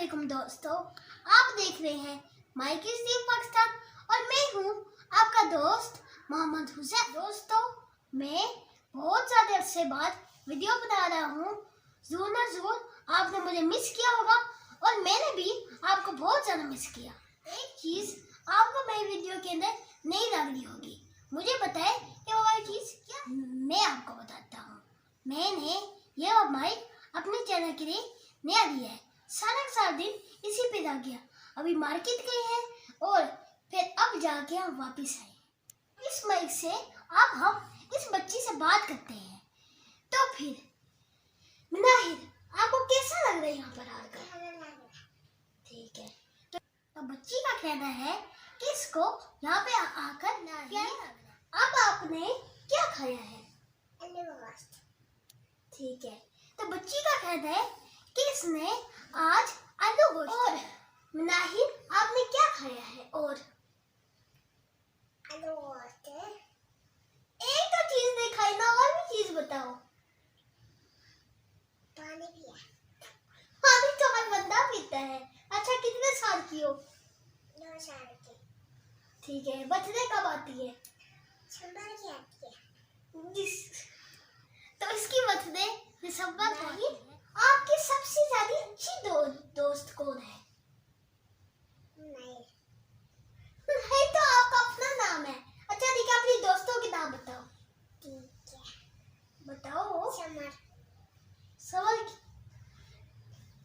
वालेकुम दोस्तों, आप देख रहे हैं माइकी स्टीव पाकिस्तान और मैं हूँ आपका दोस्त मोहम्मद हुसैन। दोस्तों, मैं बहुत ज़्यादा अरसे बाद वीडियो बना रहा हूँ। ज़रूर ना ज़रूर आपने मुझे मिस किया होगा और मैंने भी आपको बहुत ज़्यादा मिस किया। एक चीज़ आपको मेरी वीडियो के अंदर नहीं लग रही होगी, मुझे बताए कि वो चीज़ क्या। मैं आपको बताता हूँ। मैंने ये माइक अपने चैनल के लिए नया लिया है। सारा दिन इसी पे लग गया। अभी मार्केट गए हैं और फिर अब जाके हम वापस आए। इस माइक से अब हम इस बच्ची से बात करते हैं। तो फिर मुनाहिर, आपको कैसा लग रहा है यहाँ पर आकर? ठीक है, तो बच्ची का कहना है कि इसको यहाँ पे आकर क्या लग रहा है। अब आपने क्या खाया है? ठीक है, तो बच्ची का कहना है कि इसने आज आलू गोश्त। और मुनाहिर, आपने क्या खाया है? और आलू गोश्त। एक तो चीज नहीं खाई ना, और भी चीज बताओ। पानी पिया। पानी तो हर बंदा पीता है। अच्छा, कितने साल की हो? 9 साल की। ठीक है, बर्थडे कब आती है? दिसंबर की आती है। तो इसकी बर्थडे दिसंबर में आती है। आपकी सबसे ज्यादा अच्छी दोस्त कौन है? नहीं तो आपका अपना नाम है। अच्छा ठीक है, अपनी दोस्तों के नाम बताओ। ठीक है, बताओ। समर की।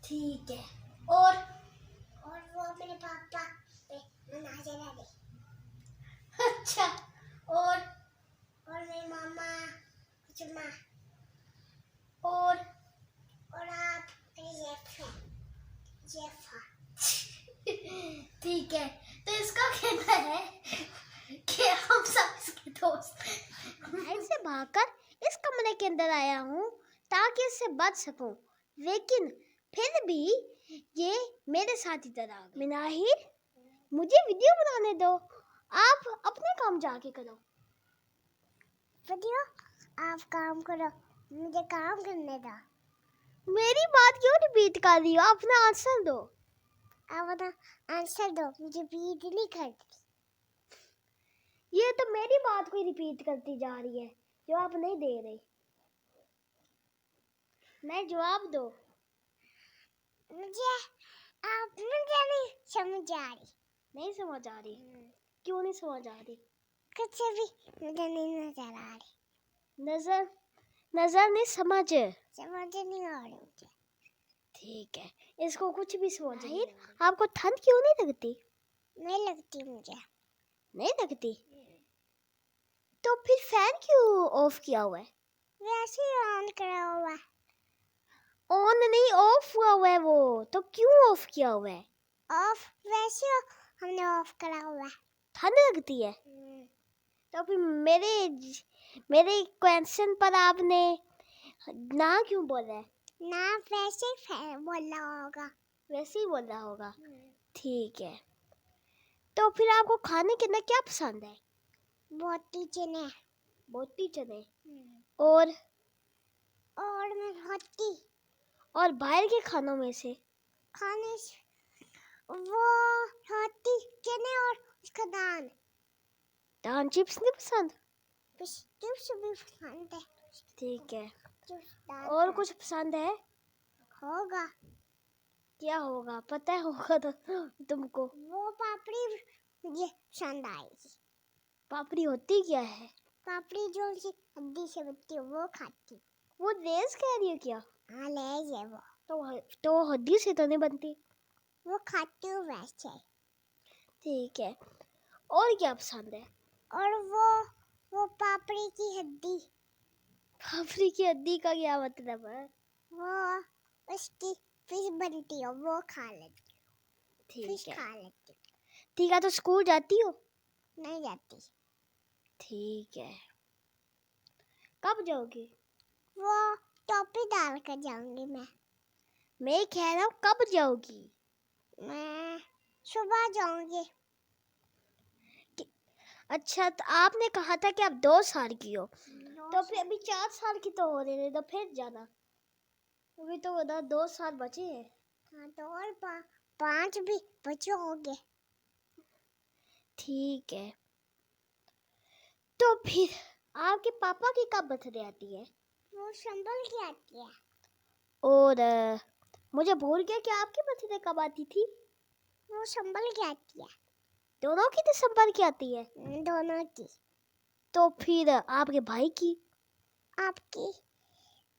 ठीक है, और वो मेरे पापा पे नजर दे। अच्छा, और मेरी मामा चुम्मा। और आप जेफा। ठीक है, तो इसका कहना है कि हम सब इसके दोस्त। घर से भागकर इस कमरे के अंदर आया हूँ ताकि इससे बच सकूं, लेकिन फिर भी ये मेरे साथ इधर आ गया। मुनाहिर, मुझे वीडियो बनाने दो, आप अपने काम जाके करो। वीडियो आप काम करो, मुझे काम करने दो। मेरी बात क्यों रिपीट कर रही हो? अपना आंसर दो। अपना आंसर दो, मुझे रिपीट नहीं करती। ये तो मेरी बात को रिपीट करती जा रही है, जवाब नहीं दे रही। मैं जवाब दो। मुझे नहीं समझ आ रही। नहीं समझ आ रही? क्यों नहीं समझ आ रही? कुछ भी मुझे नहीं नजर आ रही। नजर नहीं, समझ नहीं आ रही मुझे। ठीक है, इसको कुछ भी समझ नहीं। आपको ठंड क्यों नहीं लगती? नहीं लगती मुझे। नहीं लगती? तो फिर फैन क्यों ऑफ किया हुआ है? वैसे ही ऑन करा हुआ है। ऑन नहीं, ऑफ हुआ हुआ है वो। तो क्यों ऑफ किया हुआ है? ऑफ वैसे हमने ऑफ करा हुआ है। ठंड लगती है? तो फिर मेरे क्वेश्चन पर आपने ना क्यों बोला है? ना वैसे ही बोला होगा। वैसे ही बोला होगा। ठीक है, तो फिर आपको खाने के अंदर क्या पसंद है? बोटी चने। बोटी चने। और मैं रोटी। और बाहर के खानों में से? वो रोटी चने और उसका दान चिप्स नहीं पसंद? चिप्स भी पसंद है। ठीक है, और कुछ पसंद है? होगा। क्या होगा? पता है होगा तो तुमको। वो पापड़ी मुझे पसंद आएगी। पापड़ी होती क्या है? पापड़ी जो हड्डी से बनती है वो खाती। वो लेज कह रही है क्या? हाँ, लेज है वो। तो हड्डी से तो नहीं बनती। वो खाती हूँ वैसे। ठीक है, और क्या पसंद है? और वो पापड़ी की हड्डी। पापड़ी की हड्डी का क्या मतलब है? वो उसकी फिश बनती है, वो खा लेती हूँ। ठीक है, खा लेती हूँ। ठीक है, तो स्कूल जाती हो? नहीं जाती। ठीक है, कब जाओगी? वो टोपी डाल कर जाऊंगी मैं कह रहा हूँ कब जाओगी? मैं सुबह जाऊंगी। अच्छा, तो आपने कहा था कि आप 2 साल की हो, तो फिर अभी 4 साल की तो हो रहे थे, तो फिर जाना। अभी तो 2 साल बचे हैं। हाँ तो और 5 भी बच्चे हो गए। ठीक है। तो फिर आपके पापा की कब बर्थडे आती है? वो संभल के आती है। और मुझे भूल गया कि आपकी बर्थडे कब आती थी? वो संभल के आती है। दोनों की दिसंबर की आती है? दोनों की। तो फिर आपके भाई की? आपकी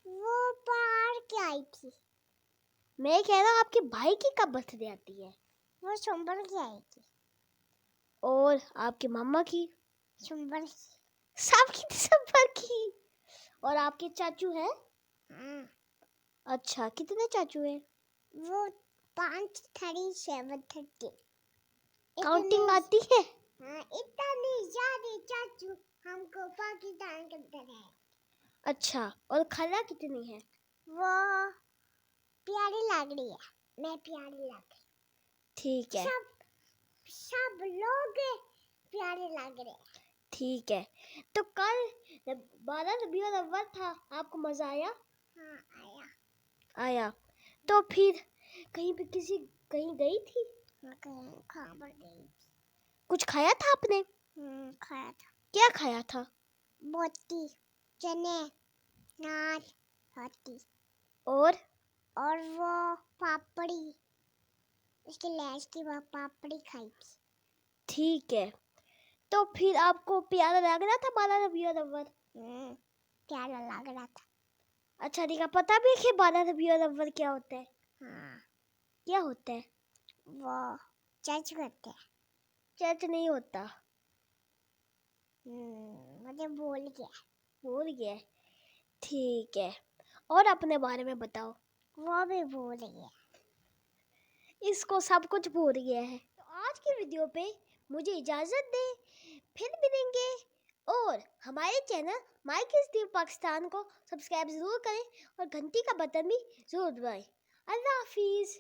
वो पार के आई थी। मैं कह रहा हूँ आपके भाई की कब बर्थडे आती है? वो संभल के आएगी। और आपकी मम्मा की? संभल की। सबकी दिसंबर की। और आपके चाचू हैं? हाँ। अच्छा, कितने चाचू हैं? वो 5 37 30। काउंटिंग आती है? हाँ, इतनी ज्यादा चाचू हमको पाकिस्तान के अंदर है। अच्छा, और खाला कितनी है? वो प्यारी लग रही है। मैं प्यारी लग रही। ठीक है। सब लोग प्यारे लग रहे हैं। ठीक है। तो कल 12 रबीउल अव्वल था, आपको मजा आया? हाँ आया। तो फिर कहीं गई थी? हाँ, कहीं खाने गई थी। कुछ खाया था आपने? खाया था। क्या खाया था? बोटी, चने, नान, रोटी। और वो पापड़ी, उसके लैस की पापड़ी खाई थी। ठीक है। तो फिर आपको प्यारा लग रहा था 12 रबीउल अव्वल? प्यारा लग रहा था। अच्छा, ठीक है। पता भी है कि 12 रबीउल अव्वल क्या होता है? हाँ। क्या होता है? वो चर्च करते हैं। चर्च नहीं होता। मुझे भूल गया। ठीक है। और अपने बारे में बताओ। वो भी भूल गया। इसको सब कुछ भूल गया है। तो आज की वीडियो पे मुझे इजाज़त दें, फिर मिलेंगे। और हमारे channel my kids TV Pakistan को सब्सक्राइब ज़रूर करें और घंटी का बटन भी ज़रूर दबाएं। अल्लाह हाफिज़।